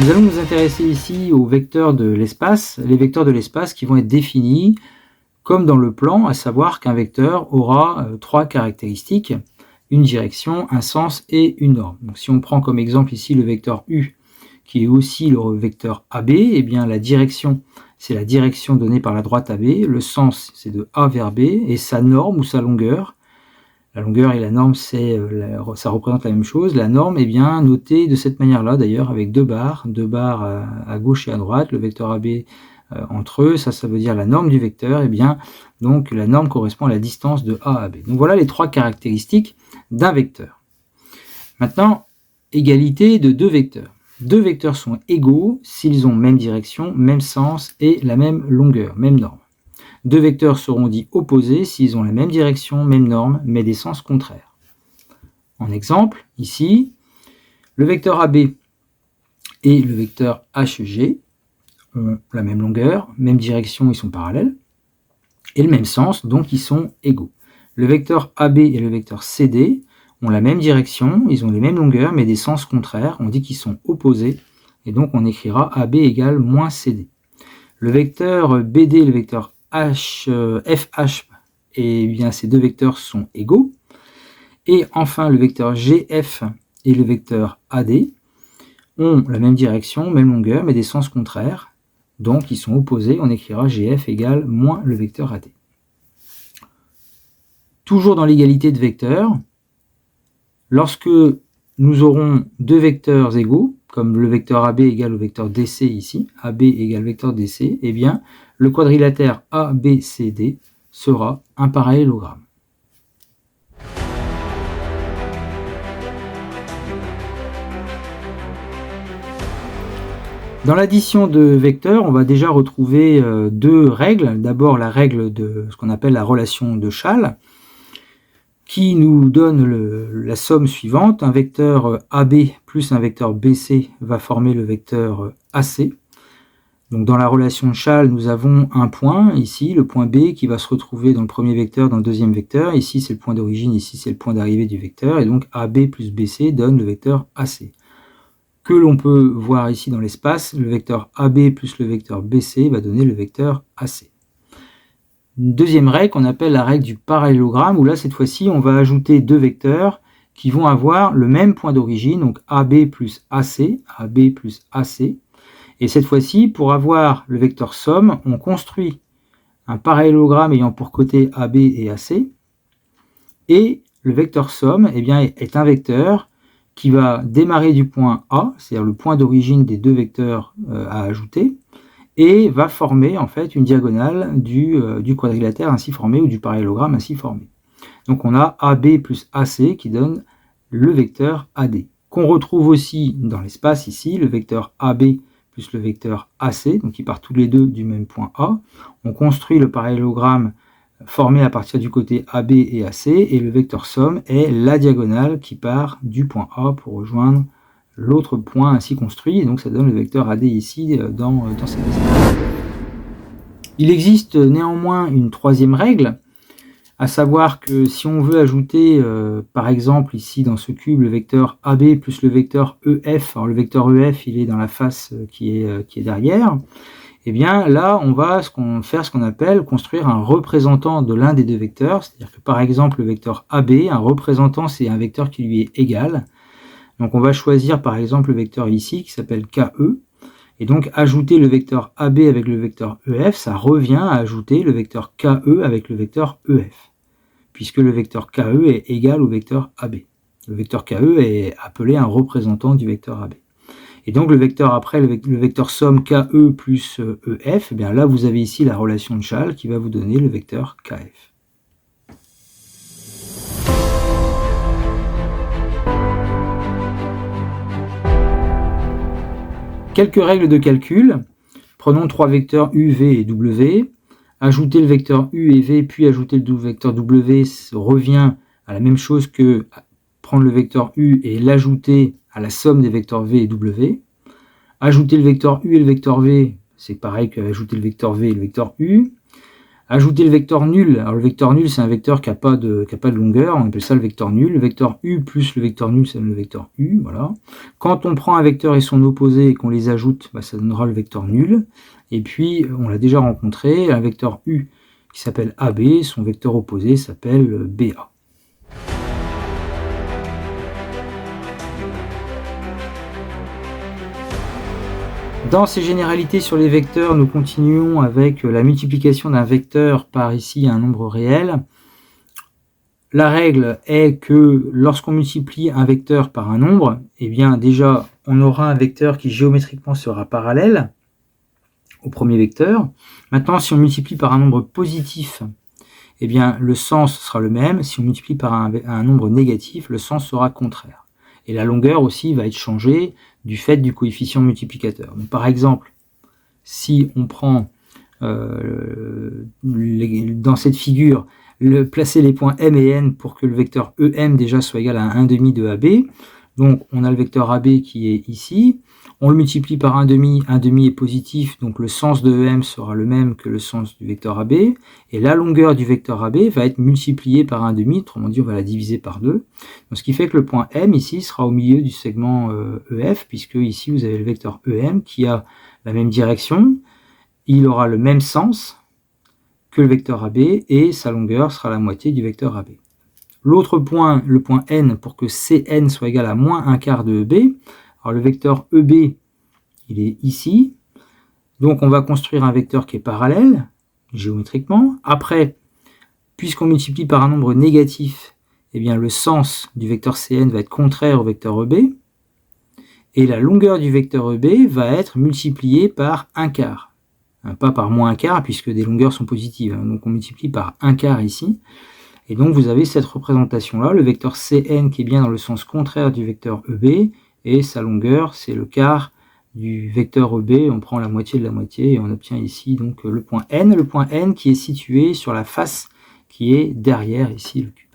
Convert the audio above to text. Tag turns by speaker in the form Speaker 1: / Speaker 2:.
Speaker 1: Nous allons nous intéresser ici aux vecteurs de l'espace, les vecteurs de l'espace qui vont être définis comme dans le plan, à savoir qu'un vecteur aura trois caractéristiques, une direction, un sens et une norme. Donc, si on prend comme exemple ici le vecteur U, qui est aussi le vecteur AB, eh bien la direction, c'est la direction donnée par la droite AB, le sens, c'est de A vers B, et sa norme ou sa longueur, la longueur et la norme, ça représente la même chose. La norme est bien notée de cette manière-là, d'ailleurs, avec deux barres à gauche et à droite, le vecteur AB entre eux, ça veut dire la norme du vecteur, et bien donc la norme correspond à la distance de A à B. Donc voilà les trois caractéristiques d'un vecteur. Maintenant, égalité de deux vecteurs. Deux vecteurs sont égaux s'ils ont même direction, même sens et la même longueur, même norme. Deux vecteurs seront dits opposés s'ils ont la même direction, même norme, mais des sens contraires. En exemple, ici, le vecteur AB et le vecteur HG ont la même longueur, même direction, ils sont parallèles, et le même sens, donc ils sont égaux. Le vecteur AB et le vecteur CD ont la même direction, ils ont les mêmes longueurs, mais des sens contraires, on dit qu'ils sont opposés, et donc on écrira AB égale moins CD. Le vecteur BD et le vecteur FH, et bien ces deux vecteurs sont égaux. Et enfin, le vecteur GF et le vecteur AD ont la même direction, même longueur, mais des sens contraires. Donc, ils sont opposés. On écrira GF égale moins le vecteur AD. Toujours dans l'égalité de vecteurs, lorsque nous aurons deux vecteurs égaux, comme le vecteur AB égale au vecteur DC ici, AB égale vecteur DC, eh bien, le quadrilatère ABCD sera un parallélogramme. Dans l'addition de vecteurs, on va déjà retrouver deux règles. D'abord, la règle de ce qu'on appelle la relation de Schall, qui nous donne la somme suivante. Un vecteur AB plus un vecteur BC va former le vecteur AC. Donc dans la relation de Schall, nous avons un point, ici, le point B, qui va se retrouver dans le premier vecteur, dans le deuxième vecteur. Ici, c'est le point d'origine, ici, c'est le point d'arrivée du vecteur. Et donc AB plus BC donne le vecteur AC. Que l'on peut voir ici dans l'espace, le vecteur AB plus le vecteur BC va donner le vecteur AC. Une deuxième règle qu'on appelle la règle du parallélogramme, où là, cette fois-ci, on va ajouter deux vecteurs qui vont avoir le même point d'origine, donc AB plus AC, AB plus AC. Et cette fois-ci, pour avoir le vecteur somme, on construit un parallélogramme ayant pour côté AB et AC. Et le vecteur somme eh bien, est un vecteur qui va démarrer du point A, c'est-à-dire le point d'origine des deux vecteurs à ajouter, et va former en fait une diagonale du quadrilatère ainsi formé ou du parallélogramme ainsi formé. Donc on a AB plus AC qui donne le vecteur AD, qu'on retrouve aussi dans l'espace ici, le vecteur AB plus le vecteur AC, donc ils partent tous les deux du même point A. On construit le parallélogramme formé à partir du côté AB et AC, et le vecteur somme est la diagonale qui part du point A pour rejoindre l'autre point ainsi construit, et donc ça donne le vecteur AD ici dans cette espace. Il existe néanmoins une troisième règle, à savoir que si on veut ajouter, par exemple ici dans ce cube, le vecteur AB plus le vecteur EF, alors le vecteur EF il est dans la face qui est derrière, et bien là on va faire ce qu'on appelle construire un représentant de l'un des deux vecteurs, c'est-à-dire que par exemple le vecteur AB, un représentant c'est un vecteur qui lui est égal, donc on va choisir par exemple le vecteur ici qui s'appelle KE, et donc ajouter le vecteur AB avec le vecteur EF, ça revient à ajouter le vecteur KE avec le vecteur EF, puisque le vecteur KE est égal au vecteur AB. Le vecteur KE est appelé un représentant du vecteur AB. Et donc le vecteur après, le vecteur somme KE plus EF, eh bien là vous avez ici la relation de Schall qui va vous donner le vecteur KF. Quelques règles de calcul. Prenons trois vecteurs U, V et W. Ajouter le vecteur U et V, puis ajouter le vecteur W revient à la même chose que prendre le vecteur U et l'ajouter à la somme des vecteurs V et W. Ajouter le vecteur U et le vecteur V, c'est pareil qu'ajouter le vecteur V et le vecteur U. Ajouter le vecteur nul. Alors le vecteur nul, c'est un vecteur qui n'a pas de longueur, on appelle ça le vecteur nul. Le vecteur u plus le vecteur nul, c'est le vecteur u, voilà. Quand on prend un vecteur et son opposé et qu'on les ajoute, ça donnera le vecteur nul. Et puis, on l'a déjà rencontré, un vecteur u qui s'appelle AB, son vecteur opposé s'appelle BA. Dans ces généralités sur les vecteurs, nous continuons avec la multiplication d'un vecteur par ici un nombre réel. La règle est que lorsqu'on multiplie un vecteur par un nombre, eh bien déjà on aura un vecteur qui géométriquement sera parallèle au premier vecteur. Maintenant, si on multiplie par un nombre positif, eh bien le sens sera le même. Si on multiplie par un nombre négatif, le sens sera contraire. Et la longueur aussi va être changée du fait du coefficient multiplicateur. Donc, par exemple, si on prend dans cette figure, placer les points M et N pour que le vecteur EM déjà soit égal à 1,5 de AB. Donc on a le vecteur AB qui est ici. On le multiplie par 1,5. 1,5 est positif, donc le sens de EM sera le même que le sens du vecteur AB. Et la longueur du vecteur AB va être multipliée par 1,5, autrement dit on va la diviser par 2. Donc, ce qui fait que le point M ici sera au milieu du segment EF, puisque ici vous avez le vecteur EM qui a la même direction. Il aura le même sens que le vecteur AB et sa longueur sera la moitié du vecteur AB. L'autre point, le point N, pour que Cn soit égal à moins 1/4 de EB, alors le vecteur EB, il est ici. Donc on va construire un vecteur qui est parallèle, géométriquement. Après, puisqu'on multiplie par un nombre négatif, eh bien le sens du vecteur Cn va être contraire au vecteur EB. Et la longueur du vecteur EB va être multipliée par 1/4. Pas par moins 1/4, puisque des longueurs sont positives. Donc on multiplie par 1/4 ici. Et donc vous avez cette représentation-là, le vecteur Cn qui est bien dans le sens contraire du vecteur EB, et sa longueur, c'est le quart du vecteur EB. On prend la moitié de la moitié, et on obtient ici donc le point N qui est situé sur la face qui est derrière ici le cube.